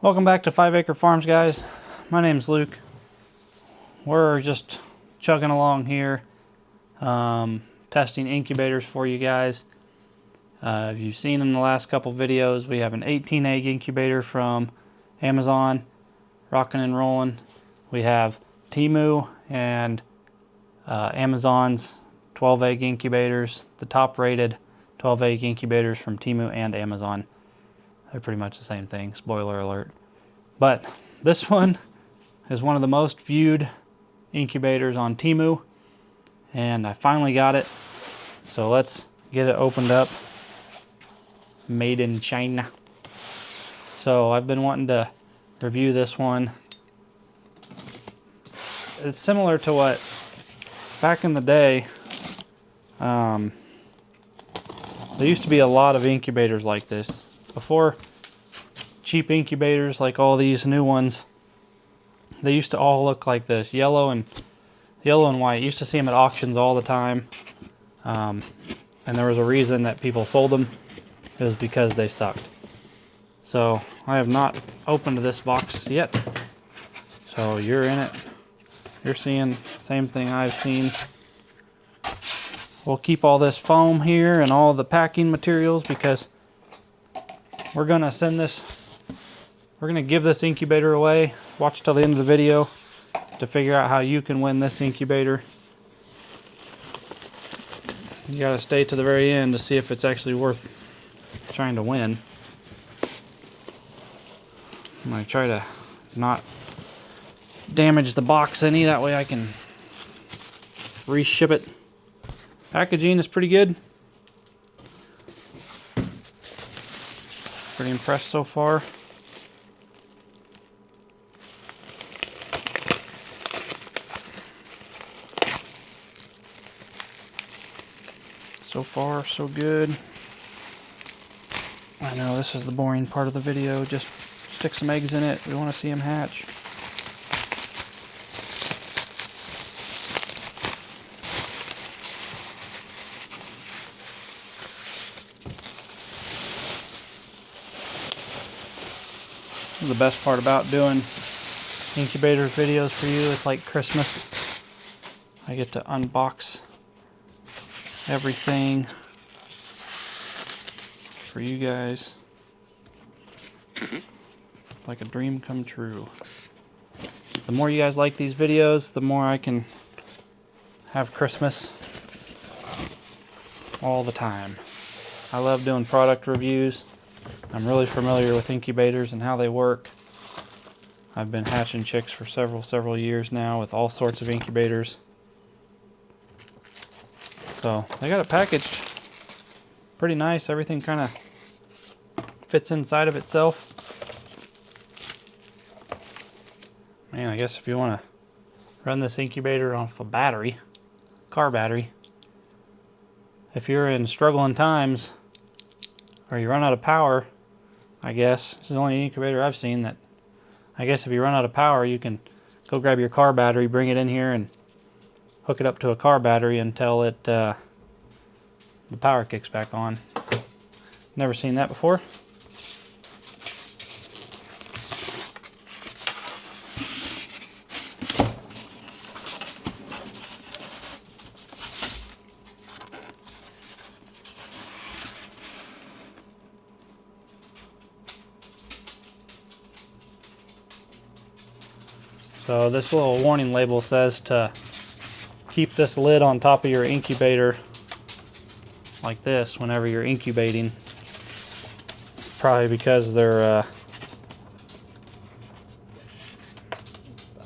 Welcome back to 5 Acre Farms, guys. My name's Luke. We're just chugging along here, testing incubators for you guys. If you've seen in the last couple videos, we have an 18 egg incubator from Amazon, rocking and rolling. We have Temu and Amazon's 12 egg incubators, the top rated 12 egg incubators from Temu and Amazon. They're pretty much the same thing, spoiler alert. But this one is one of the most viewed incubators on Temu, and I finally got it. So let's get it opened up. Made in China. So I've been wanting to review this one. It's similar to what back in the day, there used to be a lot of incubators like this. Before cheap incubators like all these new ones, they used to all look like this, yellow and white. You used to see them at auctions all the time, and there was a reason that people sold them. It was because they sucked. So I have not opened this box yet, so you're in it. You're seeing the same thing I've seen. We'll keep all this foam here and all the packing materials because we're gonna give this incubator away. Watch till the end of the video to figure out how you can win this incubator. You gotta stay to the very end to see if it's actually worth trying to win. I'm gonna try to not damage the box any, that way I can reship it. Packaging is pretty good. Pretty impressed so far. So far, so good. I know this is the boring part of the video. Just stick some eggs in it. We want to see them hatch. This is the best part about doing incubator videos for you. It's like Christmas. I get to unbox everything for you guys. Like a dream come true. The more you guys like these videos, the more I can have Christmas all the time. I love doing product reviews. I'm really familiar with incubators and how they work. I've been hatching chicks for several years now with all sorts of incubators. So they got it packaged pretty nice. Everything kind of fits inside of itself. Man, I guess if you want to run this incubator off a battery, car battery, if you're in struggling times or you run out of power, I guess this is the only incubator I've seen that, I guess if you run out of power, you can go grab your car battery, bring it in here and hook it up to a car battery until the power kicks back on. Never seen that before. So this little warning label says to keep this lid on top of your incubator like this whenever you're incubating. Probably because they're,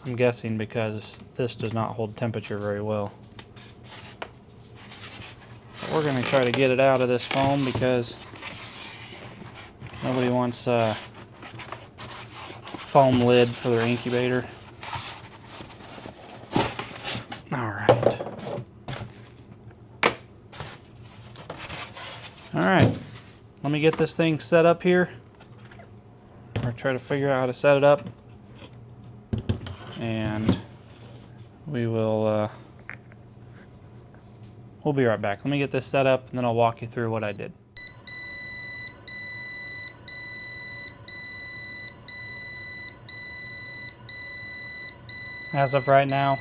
I'm guessing because this does not hold temperature very well. But we're going to try to get it out of this foam because nobody wants a foam lid for their incubator. Alright, let me get this thing set up here. Or try to figure out how to set it up. And we will, we'll be right back. Let me get this set up and then I'll walk you through what I did. as of right now,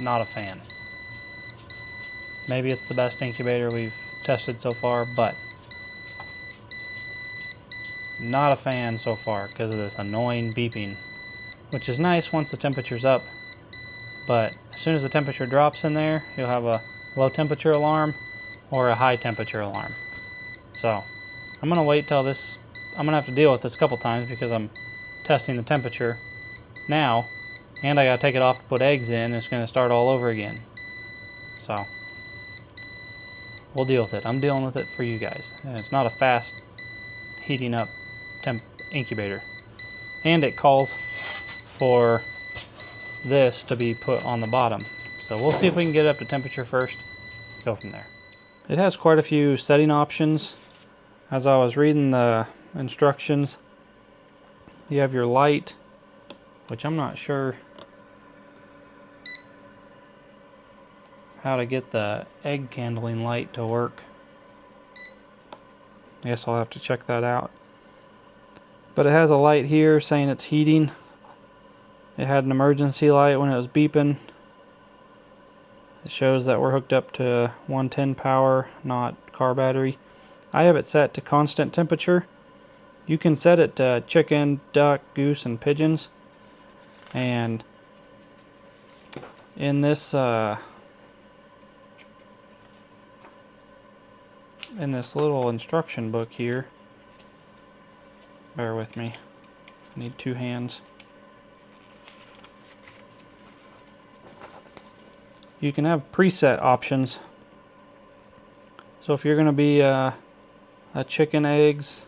not a fan. Maybe it's the best incubator we've tested so far, but not a fan so far because of this annoying beeping, which is nice once the temperature's up, but as soon as the temperature drops in there, you'll have a low temperature alarm or a high temperature alarm. So I'm gonna wait till this, I'm gonna have to deal with this a couple times because I'm testing the temperature now, and I gotta take it off to put eggs in, and it's gonna start all over again. So we'll deal with it. I'm dealing with it for you guys. And it's not a fast heating up temp incubator. And it calls for this to be put on the bottom. So we'll see if we can get it up to temperature first, go from there. It has quite a few setting options. As I was reading the instructions, you have your light, which I'm not sure how to get the egg candling light to work. I guess I'll have to check that out. But it has a light here saying it's heating. It had an emergency light when it was beeping. It shows that we're hooked up to 110 power, not car battery. I have it set to constant temperature. You can set it to chicken, duck, goose, and pigeons. And in this little instruction book here, bear with me, I need 2 hands. You can have preset options. So if you're going to be a chicken eggs,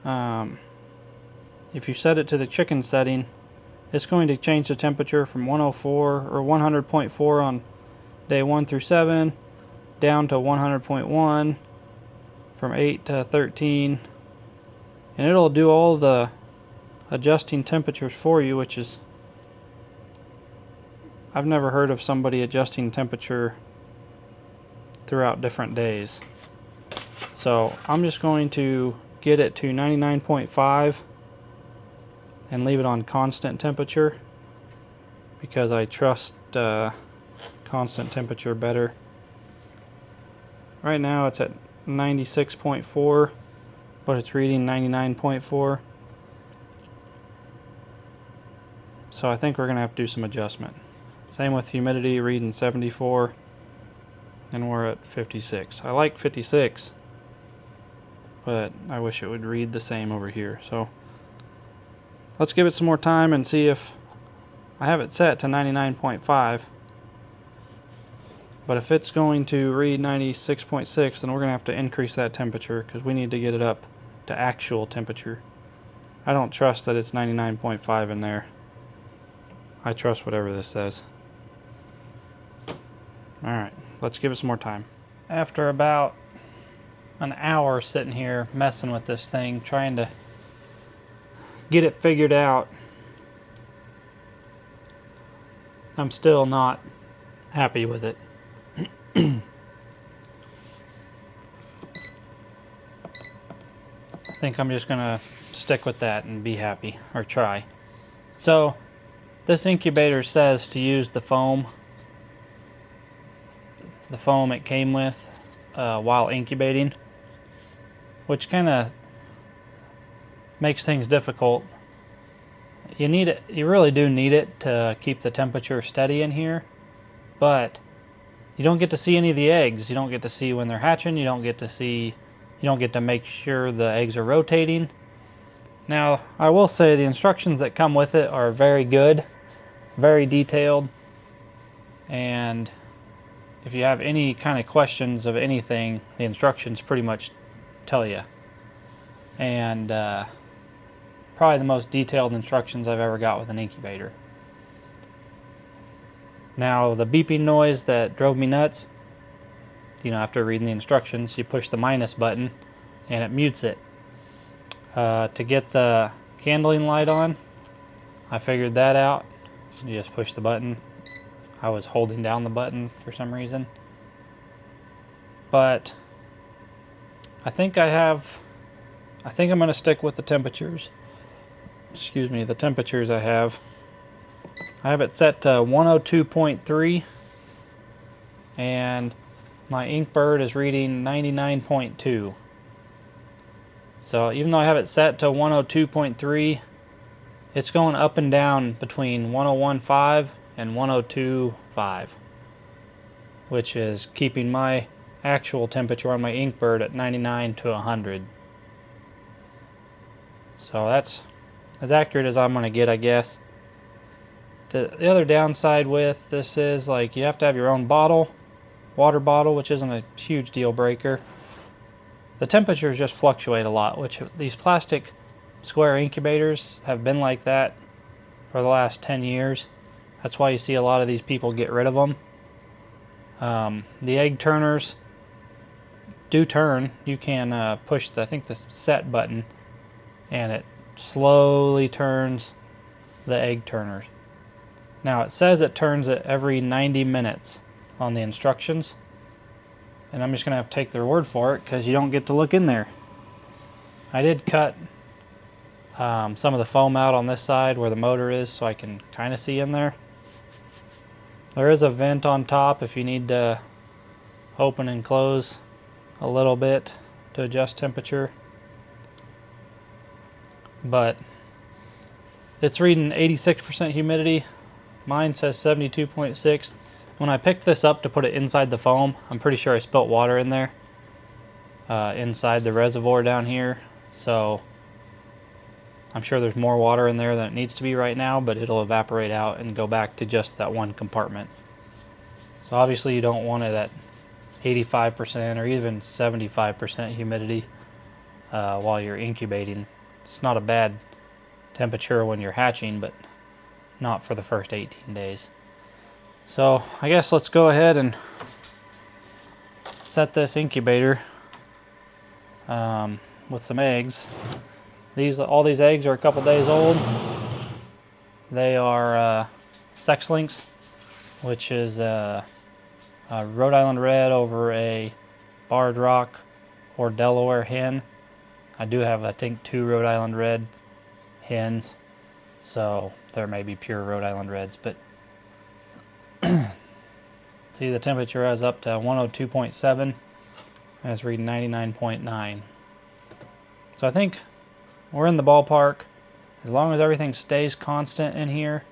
if you set it to the chicken setting, it's going to change the temperature from 104 or 100.4 on day 1 through 7 down to 100.1 from 8 to 13, and it'll do all the adjusting temperatures for you, which is, I've never heard of somebody adjusting temperature throughout different days. So I'm just going to get it to 99.5 and leave it on constant temperature because I trust constant temperature better. Right now it's at 96.4, but it's reading 99.4. So I think we're going to have to do some adjustment. Same with humidity, reading 74, and we're at 56. I like 56, but I wish it would read the same over here. So let's give it some more time and see if I have it set to 99.5. But if it's going to read 96.6, then we're going to have to increase that temperature because we need to get it up to actual temperature. I don't trust that it's 99.5 in there. I trust whatever this says. Alright, let's give it some more time. After about an hour sitting here messing with this thing, trying to get it figured out, I'm still not happy with it. I think I'm just gonna stick with that and be happy, or try. So this incubator says to use the foam it came with while incubating, which kind of makes things difficult. You need it, you really do need it to keep the temperature steady in here, but you don't get to see any of the eggs. You don't get to see when they're hatching. You don't get to make sure the eggs are rotating. Now, I will say the instructions that come with it are very good, very detailed, and if you have any kind of questions of anything, the instructions pretty much tell you. And probably the most detailed instructions I've ever got with an incubator. Now, the beeping noise that drove me nuts, after reading the instructions, you push the minus button and it mutes it. To get the candling light on, I figured that out. You just push the button. I was holding down the button for some reason. But I think I'm going to stick with the temperatures. Excuse me, the temperatures I have. I have it set to 102.3, and my Inkbird is reading 99.2. So even though I have it set to 102.3, it's going up and down between 101.5 and 102.5, which is keeping my actual temperature on my Inkbird at 99 to 100. So that's as accurate as I'm going to get, I guess. The other downside with this is, like, you have to have your own bottle, water bottle, which isn't a huge deal breaker. The temperatures just fluctuate a lot, which these plastic square incubators have been like that for the last 10 years. That's why you see a lot of these people get rid of them. The egg turners do turn. You can push I think the set button, and it slowly turns the egg turners. Now it says it turns it every 90 minutes on the instructions, and I'm just going to have to take their word for it because you don't get to look in there. I did cut some of the foam out on this side where the motor is so I can kind of see in there. There is a vent on top if you need to open and close a little bit to adjust temperature. But it's reading 86% humidity. Mine says 72.6. When I picked this up to put it inside the foam, I'm pretty sure I spilt water in there, inside the reservoir down here. So I'm sure there's more water in there than it needs to be right now, but it'll evaporate out and go back to just that one compartment. So obviously you don't want it at 85% or even 75% humidity while you're incubating. It's not a bad temperature when you're hatching, but not for the first 18 days. So I guess let's go ahead and set this incubator with some eggs. All these eggs are a couple days old. They are sex links, which is a Rhode Island Red over a Barred Rock or Delaware hen. I do have, I think, 2 Rhode Island Red hens, so there may be pure Rhode Island Reds, but see, the temperature is up to 102.7 and it's reading 99.9. So I think we're in the ballpark. As long as everything stays constant in here,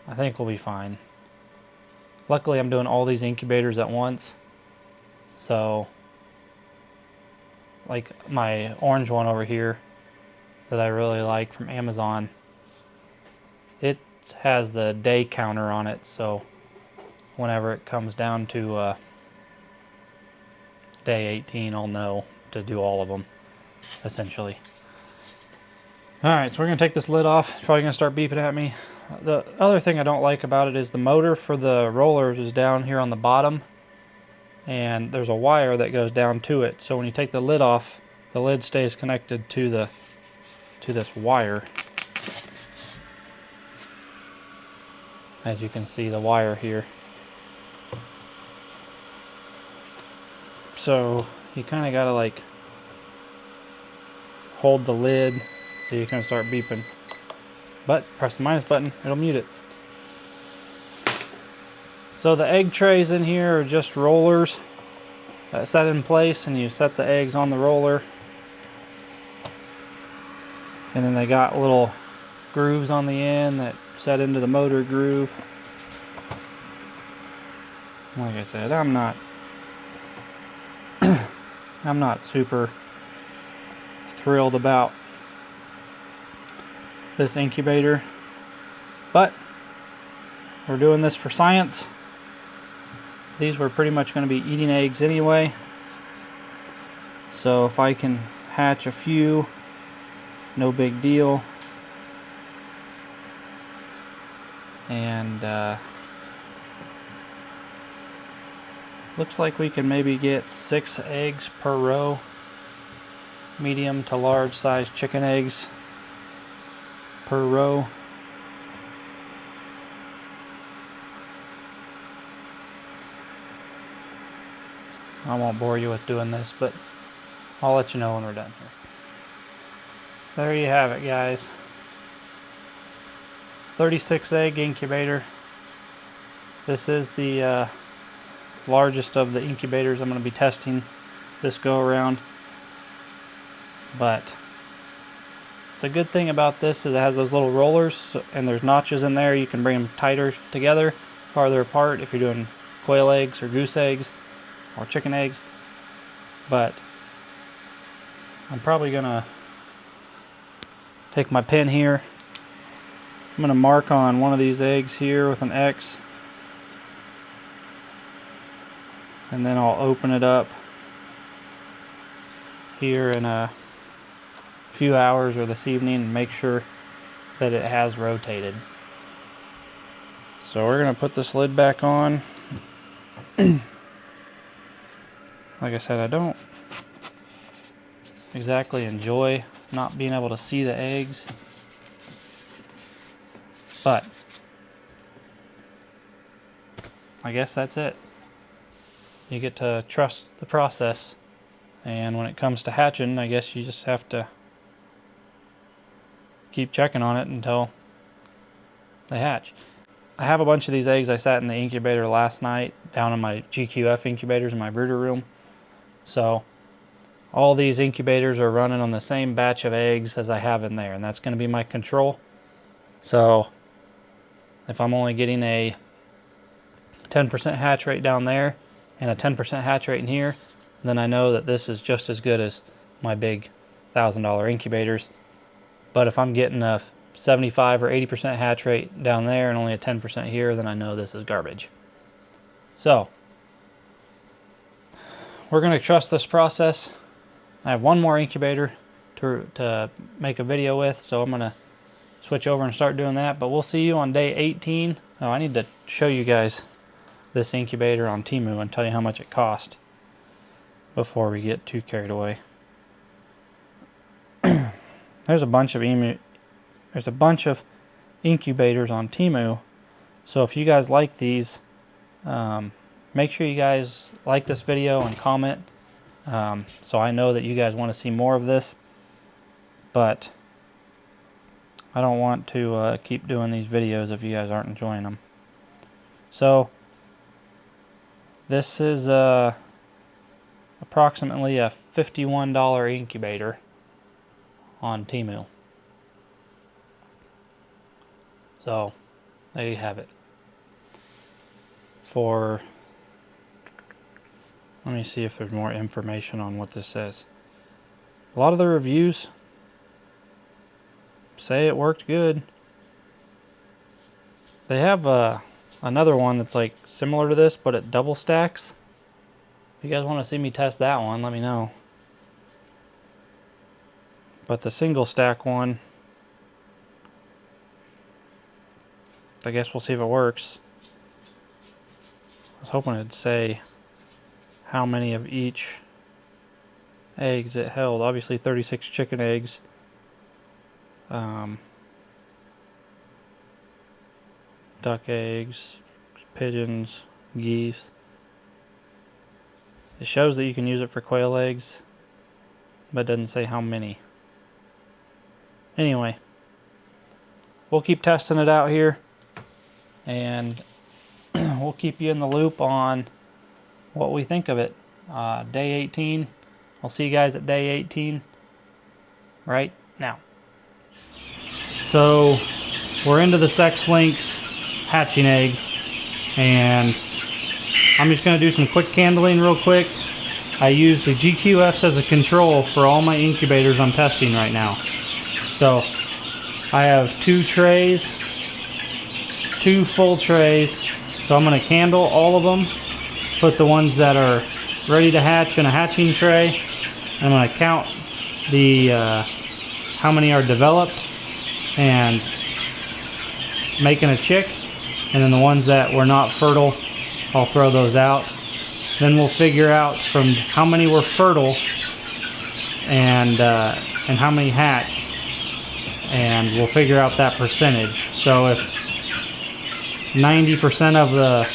I think we'll be fine. Luckily, I'm doing all these incubators at once. So, like my orange one over here that I really like from Amazon, it has the day counter on it, so whenever it comes down to day 18, I'll know to do all of them, essentially. Alright, so we're going to take this lid off. It's probably going to start beeping at me. The other thing I don't like about it is the motor for the rollers is down here on the bottom, and there's a wire that goes down to it. So when you take the lid off, the lid stays connected to this wire. As you can see, the wire here. So you kind of got to like hold the lid so you can start beeping. But press the minus button, it'll mute it. So the egg trays in here are just rollers set in place, and you set the eggs on the roller. And then they got little grooves on the end that set into the motor groove. Like I said, I'm not super thrilled about this incubator, but we're doing this for science. These were pretty much going to be eating eggs anyway, so if I can hatch a few, no big deal. And looks like we can maybe get 6 eggs per row, medium to large size chicken eggs per row. I won't bore you with doing this, but I'll let you know when we're done here. There you have it, guys. 36 egg incubator. This is the largest of the incubators I'm going to be testing this go around. But the good thing about this is it has those little rollers, and there's notches in there. You can bring them tighter together, farther apart if you're doing quail eggs or goose eggs or chicken eggs. But I'm probably gonna take my pen here. I'm gonna mark on one of these eggs here with an X, and then I'll open it up here in a few hours or this evening and make sure that it has rotated. So we're gonna put this lid back on. Like I said, I don't exactly enjoy not being able to see the eggs, but I guess that's it. You get to trust the process, and when it comes to hatching, I guess you just have to keep checking on it until they hatch. I have a bunch of these eggs I sat in the incubator last night down in my GQF incubators in my brooder room. So all these incubators are running on the same batch of eggs as I have in there, and that's going to be my control. So if I'm only getting a 10% hatch rate down there and a 10% hatch rate in here, then I know that this is just as good as my big $1,000 incubators. But if I'm getting a 75 or 80% hatch rate down there and only a 10% here, then I know this is garbage. So we're going to trust this process. I have one more incubator to make a video with, so I'm going to switch over and start doing that. But we'll see you on day 18. Oh, I need to show you guys this incubator on Temu and tell you how much it cost before we get too carried away. There's a bunch of incubators on Temu, so if you guys like these, make sure you guys like this video and comment, so I know that you guys want to see more of this. But I don't want to keep doing these videos if you guys aren't enjoying them. So this is approximately a $51 incubator on Temu. So there you have it. Let me see if there's more information on what this says. A lot of the reviews say it worked good. They have another one that's like similar to this, but it double stacks. If you guys want to see me test that one, let me know. But the single stack one, I guess we'll see if it works. I was hoping it'd say how many of each eggs it held. Obviously 36 chicken eggs. Duck eggs, pigeons, geese. It shows that you can use it for quail eggs, but it doesn't say how many. Anyway, we'll keep testing it out here, and we'll keep you in the loop on what we think of it. Day 18. I'll see you guys at day 18 right now. So we're into the sex links hatching eggs, and I'm just going to do some quick candling real quick. I use the GQFs as a control for all my incubators I'm testing right now. So I have two full trays. So I'm going to candle all of them, put the ones that are ready to hatch in a hatching tray. I'm going to count the how many are developed and making a chick, and then the ones that were not fertile, I'll throw those out. Then we'll figure out from how many were fertile and how many hatch, and we'll figure out that percentage. So if 90% of the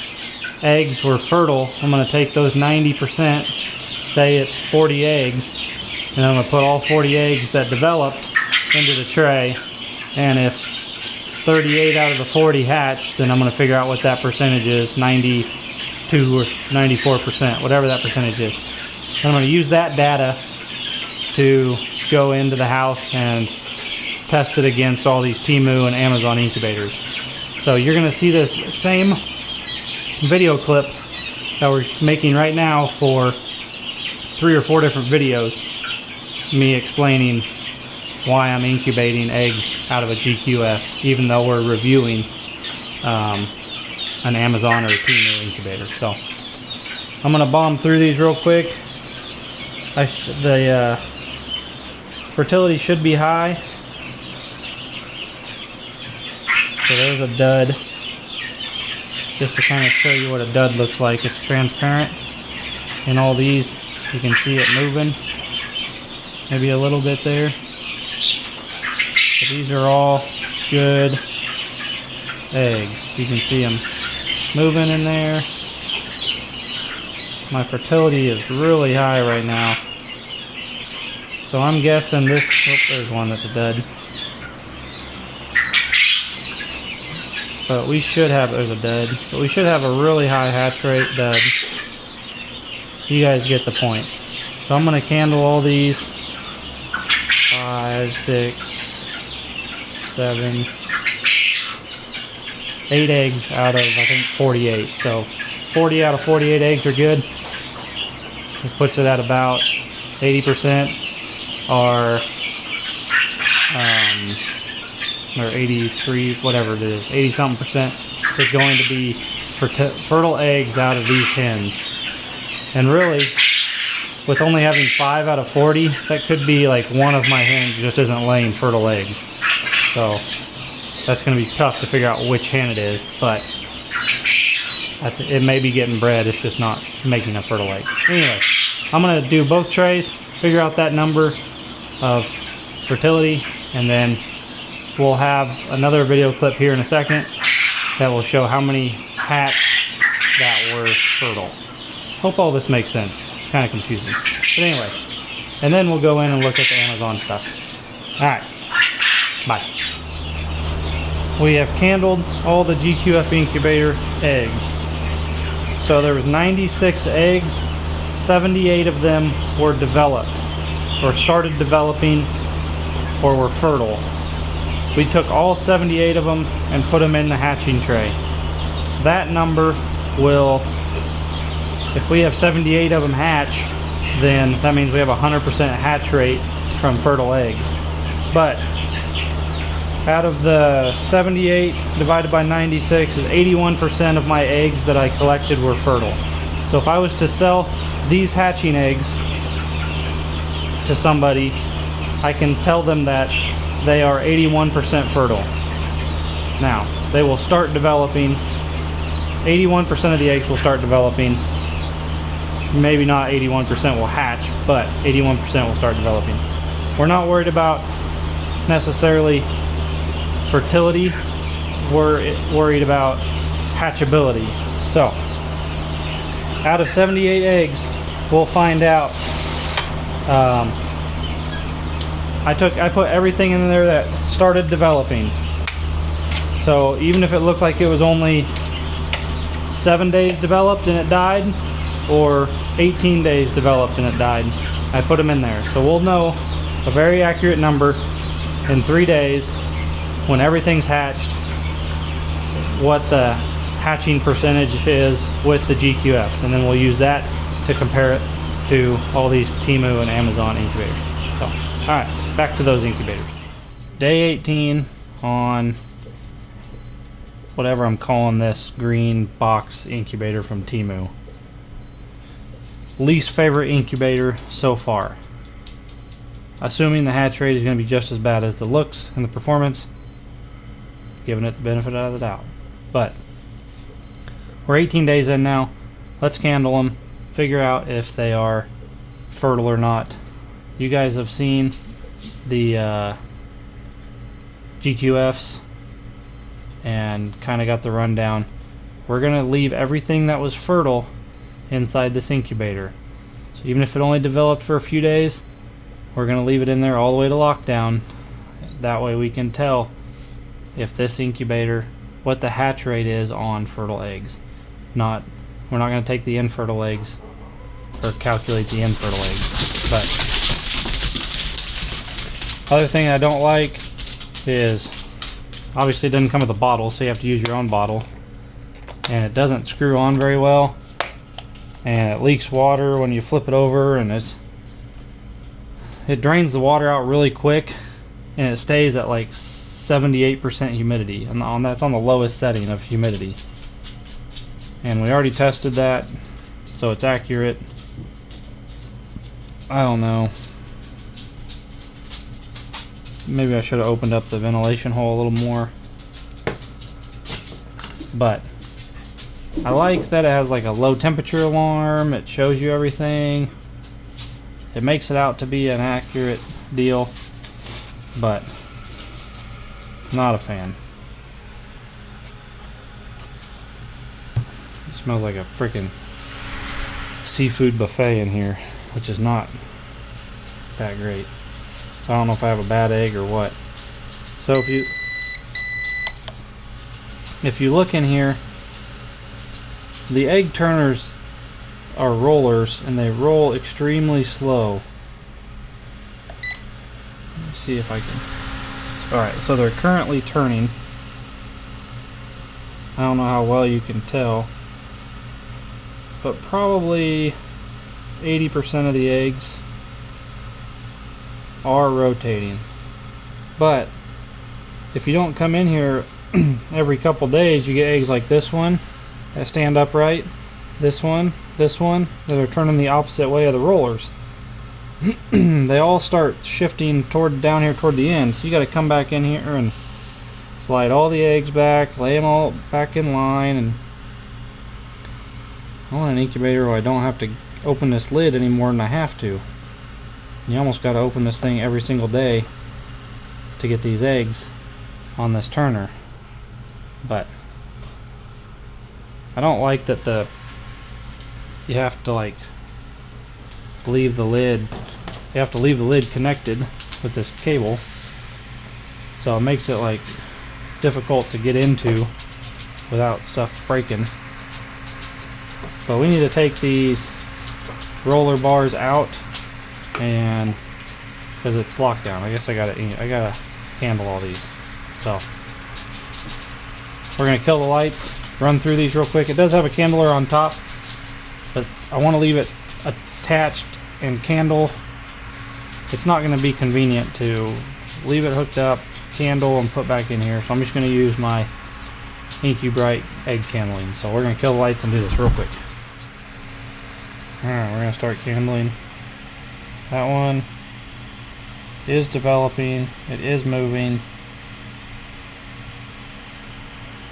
eggs were fertile, I'm going to take those 90%, say it's 40 eggs, and I'm going to put all 40 eggs that developed into the tray. And if 38 out of the 40 hatch, then I'm going to figure out what that percentage is, 92 or 94%, whatever that percentage is. And I'm going to use that data to go into the house and test it against all these Temu and Amazon incubators. So you're going to see this same video clip that we're making right now for 3 or 4 different videos, me explaining why I'm incubating eggs out of a GQF, even though we're reviewing an Amazon or a Temu incubator. So I'm going to bomb through these real quick. The fertility should be high. So there's a dud. Just to kind of show you what a dud looks like. It's transparent. In all these, you can see it moving. Maybe a little bit there. But these are all good eggs. You can see them moving in there. My fertility is really high right now. So I'm guessing this, oh, there's one that's a dud. But we should have, there's a dud. But we should have a really high hatch rate dud. You guys get the point. So I'm going to candle all these. 5, 6, 7, 8 eggs out of, I think, 48. So 40 out of 48 eggs are good. It puts it at about 80% or 83, whatever it is, 80 something percent is going to be fertile eggs out of these hens. And really, with only having 5 out of 40, that could be like one of my hens just isn't laying fertile eggs. So that's going to be tough to figure out which hen it is, but it may be getting bred, it's just not making a fertile egg. Anyway, I'm going to do both trays, figure out that number of fertility, and then we'll have another video clip here in a second that will show how many hatched that were fertile. Hope all this makes sense. It's kind of confusing. But anyway, and then we'll go in and look at the Amazon stuff. Alright, bye. We have candled all the GQF incubator eggs. So there was 96 eggs, 78 of them were developed, or started developing, or were fertile. We took all 78 of them and put them in the hatching tray. That number will, if we have 78 of them hatch, then that means we have a 100% hatch rate from fertile eggs. But out of the 78 divided by 96 is 81% of my eggs that I collected were fertile. So if I was to sell these hatching eggs to somebody, I can tell them that they are 81% fertile. Now, they will start developing. 81% of the eggs will start developing. Maybe not 81% will hatch, but 81% will start developing. We're not worried about necessarily fertility. We're worried about hatchability. So, out of 78 eggs, we'll find out. I put everything in there that started developing. So even if it looked like it was only 7 days developed and it died, or 18 days developed and it died, I put them in there. So we'll know a very accurate number in 3 days when everything's hatched, what the hatching percentage is with the GQFs, and then we'll use that to compare it to all these Temu and Amazon incubators. So, alright, back to those incubators. Day 18 on whatever I'm calling this green box incubator from Temu. Least favorite incubator so far. Assuming the hatch rate is going to be just as bad as the looks and the performance, giving it the benefit out of the doubt. But we're 18 days in now. Let's candle them, figure out if they are fertile or not. You guys have seen the GQFs and kind of got the rundown. We're going to leave everything that was fertile inside this incubator. So even if it only developed for a few days, we're going to leave it in there all the way to lockdown. That way we can tell if this incubator, what the hatch rate is on fertile eggs. We're not going to take the infertile eggs or calculate the infertile eggs. But other thing I don't like is, obviously it doesn't come with a bottle, so you have to use your own bottle. And it doesn't screw on very well. And it leaks water when you flip it over, and it drains the water out really quick, and it stays at like 78% humidity, and that's on the lowest setting of humidity. And we already tested that, so it's accurate. I don't know. Maybe I should have opened up the ventilation hole a little more. But I like that it has like a low temperature alarm. It shows you everything. It makes it out to be an accurate deal, but not a fan. It smells like a freaking seafood buffet in here, which is not that great. So I don't know if I have a bad egg or what. So if you look in here, the egg turners are rollers, and they roll extremely slow. Let me see if I can. Alright, so they're currently turning. I don't know how well you can tell, but probably 80% of the eggs are rotating. But if you don't come in here every couple days, you get eggs like this one that stand upright, this one, that are turning the opposite way of the rollers. They all start shifting down here toward the end, so you got to come back in here and slide all the eggs back, lay them all back in line. And I want an incubator where I don't have to open this lid any more than I have to. You almost got to open this thing every single day to get these eggs on this turner. But I don't like that you have to like leave the lid. You have to leave the lid connected with this cable, so it makes it like difficult to get into without stuff breaking. But we need to take these roller bars out, and because it's locked down, I guess I gotta handle all these. So we're gonna kill the lights, run through these real quick. It does have a candler on top, but I want to leave it attached and candle. It's not going to be convenient to leave it hooked up, candle, and put back in here, so I'm just going to use my Incubrite egg candling. So we're going to kill the lights and do this real quick. Alright, we're going to start candling. That one is developing, it is moving,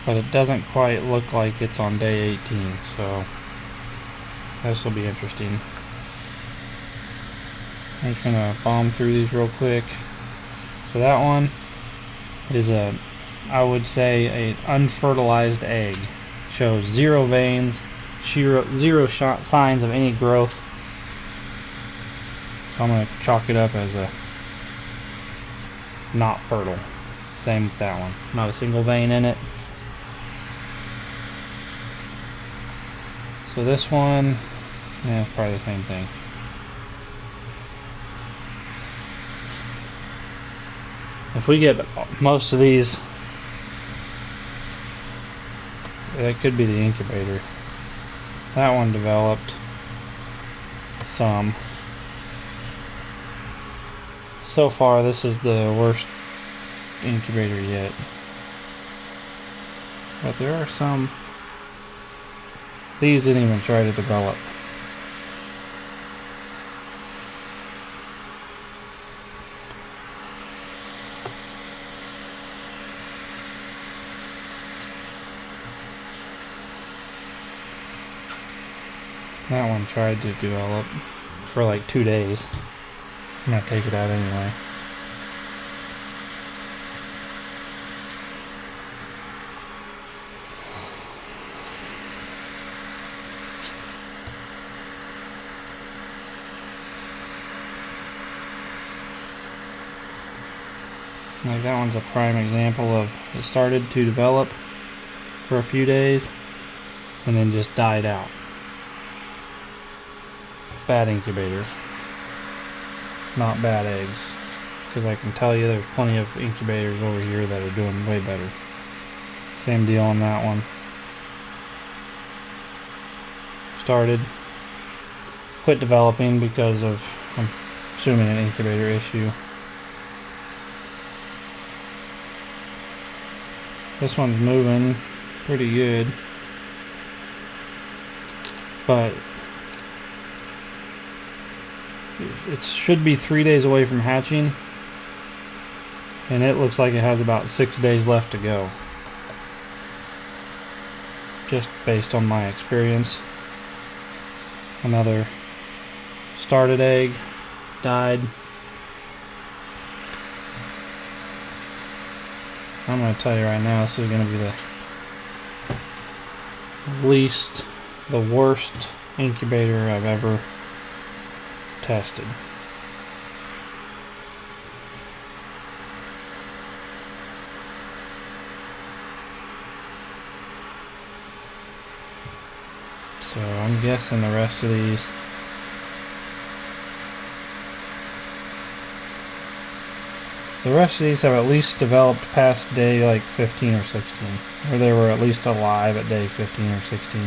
but it doesn't quite look like it's on day 18, so this will be interesting. I'm just gonna bomb through these real quick. So that one is I would say, an unfertilized egg. Shows 0 veins, zero signs of any growth. So I'm gonna chalk it up as a not fertile. Same with that one. Not a single vein in it. So this one, yeah, it's probably the same thing. If we get most of these, that could be the incubator. That one developed some. So far, this is the worst incubator yet. But there are some. These didn't even try to develop. That one tried to develop for like 2 days. I'm gonna take it out anyway. Like that one's a prime example of it started to develop for a few days and then just died out. Bad incubator. Not bad eggs. Because I can tell you there's plenty of incubators over here that are doing way better. Same deal on that one. Started, quit developing because of, I'm assuming, an incubator issue. This one's moving pretty good, but it should be 3 days away from hatching, and it looks like it has about 6 days left to go, just based on my experience. Another started egg, died. I'm going to tell you right now, this is going to be the worst incubator I've ever tested. So I'm guessing the rest of these have at least developed past day like 15 or 16, or they were at least alive at day 15 or 16.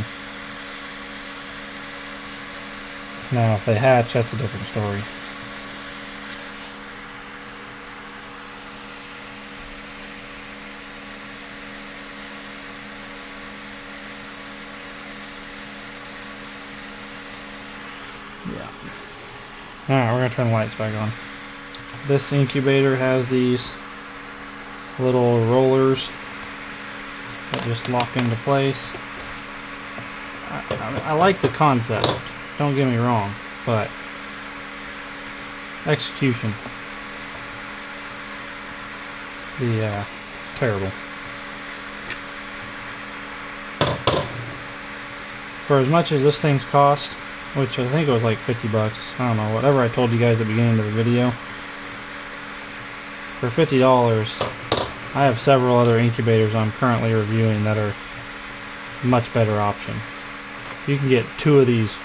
Now if they hatch, that's a different story. Yeah. Alright, we're going to turn the lights back on. This incubator has these little rollers that just lock into place. I like the concept, don't get me wrong, but execution, terrible. For as much as this thing's cost, which I think it was like 50 bucks, I don't know, whatever I told you guys at the beginning of the video, for $50, I have several other incubators I'm currently reviewing that are a much better option. You can get 2 of these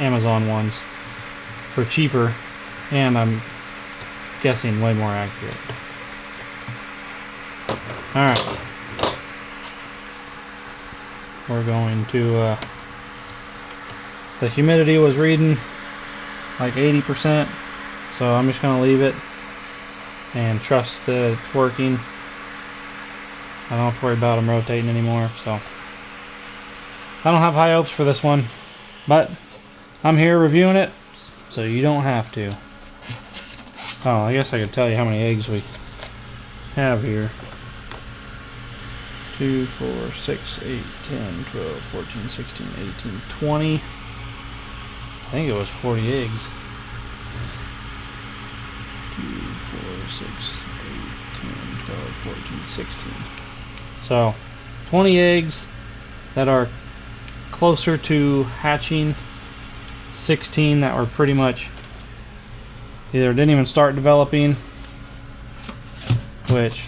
Amazon ones for cheaper, and I'm guessing way more accurate. Alright. We're going to, the humidity was reading like 80%, so I'm just going to leave it and trust that it's working. I don't have to worry about them rotating anymore, so I don't have high hopes for this one, but I'm here reviewing it, so you don't have to. Oh, I guess I could tell you how many eggs we have here. 2, 4, 6, 8, 10, 12, 14, 16, 18, 20. I think it was 40 eggs. 2, 4, 6, 8, 10, 12, 14, 16. So, 20 eggs that are closer to hatching, 16 that were pretty much either didn't even start developing, which,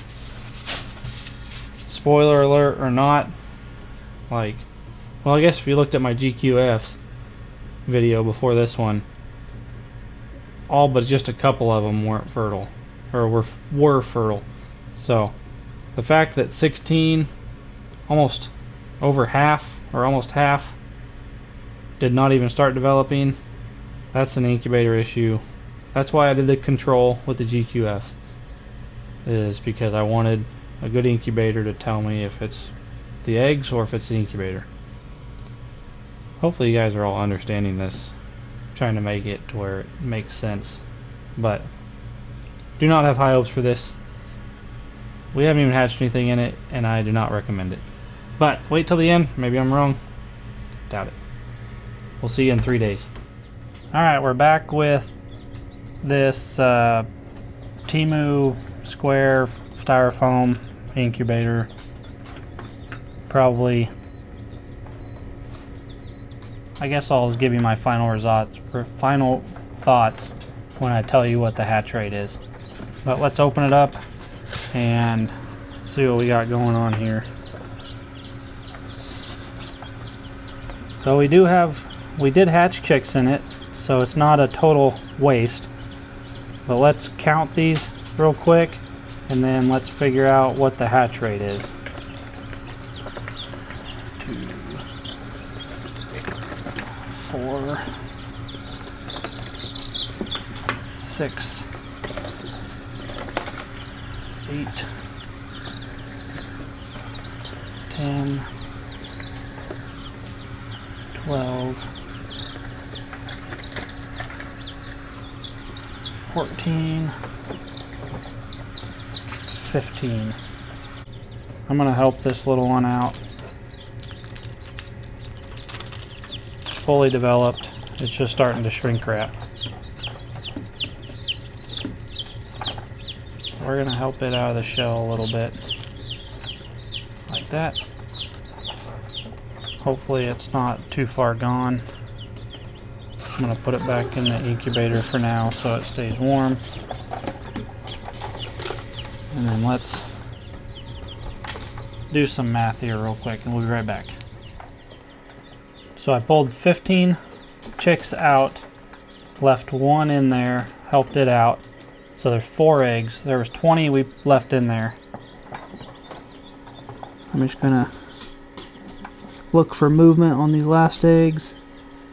spoiler alert or not, like, well, I guess if you looked at my GQFs video before this one, all but just a couple of them weren't fertile, or were fertile. So the fact that 16, almost over half, or almost half, did not even start developing, that's an incubator issue. That's why I did the control with the GQFs, is because I wanted a good incubator to tell me if it's the eggs or if it's the incubator. Hopefully you guys are all understanding this. I'm trying to make it to where it makes sense, but do not have high hopes for this. We haven't even hatched anything in it, and I do not recommend it. But wait till the end, maybe I'm wrong. Doubt it. We'll see you in 3 days. Alright, we're back with this Temu square styrofoam incubator. Probably, I guess I'll give you my final thoughts when I tell you what the hatch rate is. But let's open it up and see what we got going on here. So we did hatch chicks in it, so it's not a total waste. But let's count these real quick, and then let's figure out what the hatch rate is. 2, 4, 6, 8, 10, 12, 14, 15. I'm going to help this little one out. It's fully developed. It's just starting to shrink wrap. We're going to help it out of the shell a little bit. Like that. Hopefully it's not too far gone. I'm going to put it back in the incubator for now so it stays warm. And then let's do some math here real quick and we'll be right back. So I pulled 15 chicks out, left one in there, helped it out. So there's 4 eggs. There was 20 we left in there. I'm just gonna look for movement on these last eggs.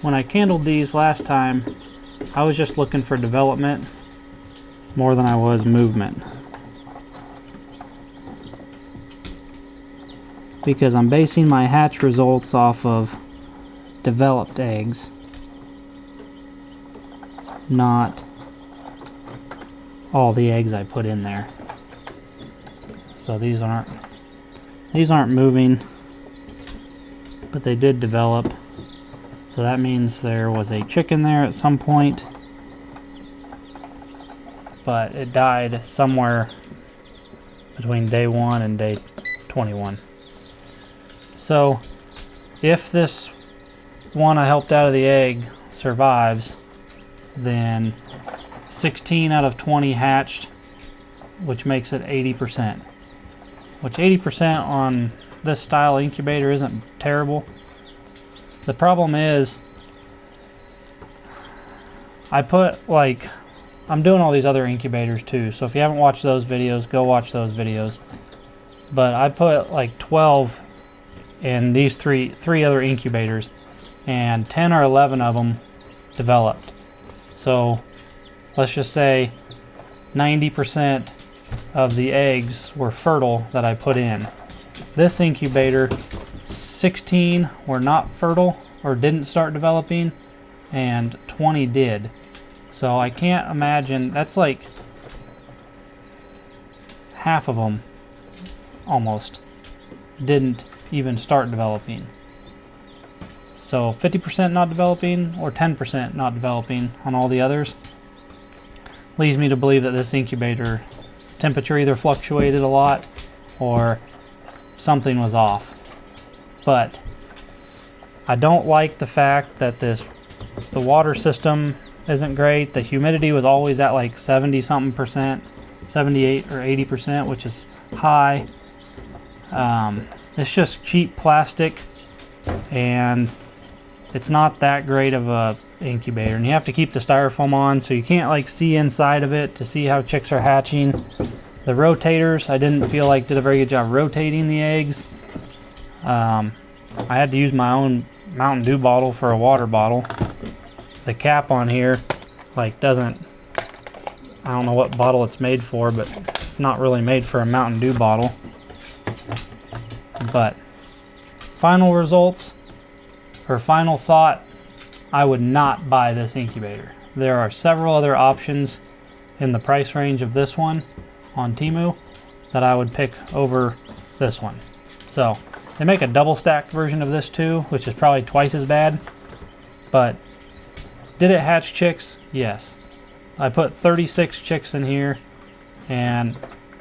When I candled these last time, I was just looking for development more than I was movement. Because I'm basing my hatch results off of developed eggs, not all the eggs I put in there. So these aren't moving, but they did develop. So that means there was a chicken there at some point, but it died somewhere between day 1 and day 21. So if this one I helped out of the egg survives, then 16 out of 20 hatched, which makes it 80%. Which 80% on this style incubator isn't terrible. The problem is, I'm doing all these other incubators too, so if you haven't watched those videos, go watch those videos. But I put like 12 in these three other incubators, and 10 or 11 of them developed. So let's just say 90% of the eggs were fertile that I put in. This incubator, 16 were not fertile or didn't start developing, and 20 did. So I can't imagine, that's like half of them almost didn't even start developing. So 50% not developing or 10% not developing on all the others leads me to believe that this incubator temperature either fluctuated a lot or something was off. But I don't like the fact that the water system isn't great. The humidity was always at like 70 something percent, 78 or 80%, which is high. It's just cheap plastic, and it's not that great of a incubator, and you have to keep the styrofoam on so you can't like see inside of it to see how chicks are hatching. The rotators, I didn't feel like did a very good job rotating the eggs. I had to use my own Mountain Dew bottle for a water bottle. The cap on here like doesn't, I don't know what bottle it's made for, but it's not really made for a Mountain Dew bottle. But final results, or final thought, I would not buy this incubator. There are several other options in the price range of this one on Temu that I would pick over this one. So they make a double stacked version of this too, which is probably twice as bad. But did it hatch chicks? Yes. I put 36 chicks in here and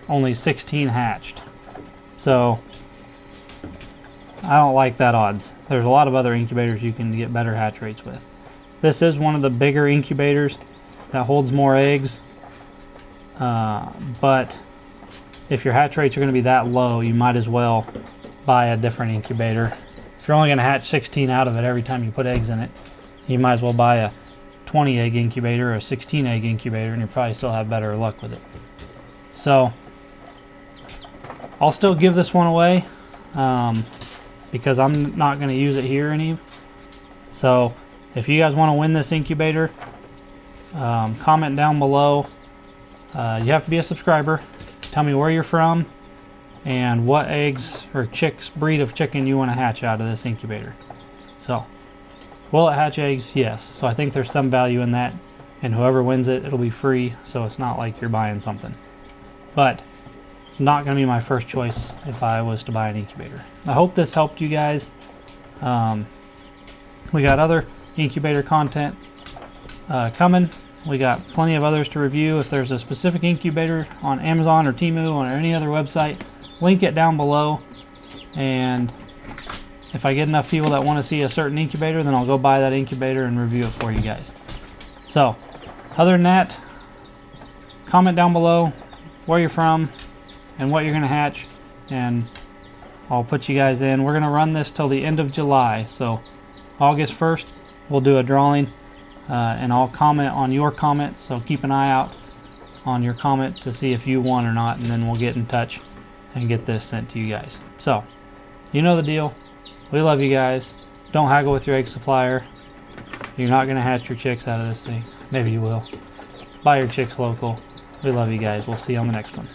only 16 hatched. So I don't like that odds. There's a lot of other incubators you can get better hatch rates with. This is one of the bigger incubators that holds more eggs. But if your hatch rates are going to be that low, you might as well buy a different incubator. If you're only going to hatch 16 out of it every time you put eggs in it, you might as well buy a 20 egg incubator or a 16 egg incubator, and you probably still have better luck with it. So I'll still give this one away because I'm not going to use it here any. So if you guys want to win this incubator, comment down below. You have to be a subscriber. Tell me where you're from and what eggs or chicks, breed of chicken you want to hatch out of this incubator. So will it hatch eggs? Yes. So I think there's some value in that, and whoever wins it, it'll be free, so it's not like you're buying something. But not going to be my first choice if I was to buy an incubator. I hope this helped you guys. We got other incubator content coming. We got plenty of others to review. If there's a specific incubator on Amazon or Temu or any other website, link it down below. And if I get enough people that want to see a certain incubator, then I'll go buy that incubator and review it for you guys. So, other than that, comment down below where you're from and what you're going to hatch, and I'll put you guys in. We're going to run this till the end of July, so August 1st we'll do a drawing, and I'll comment on your comment, so keep an eye out on your comment to see if you won or not, and then we'll get in touch and get this sent to you guys. So, you know the deal. We love you guys. Don't haggle with your egg supplier. You're not going to hatch your chicks out of this thing. Maybe you will. Buy your chicks local. We love you guys. We'll see you on the next one.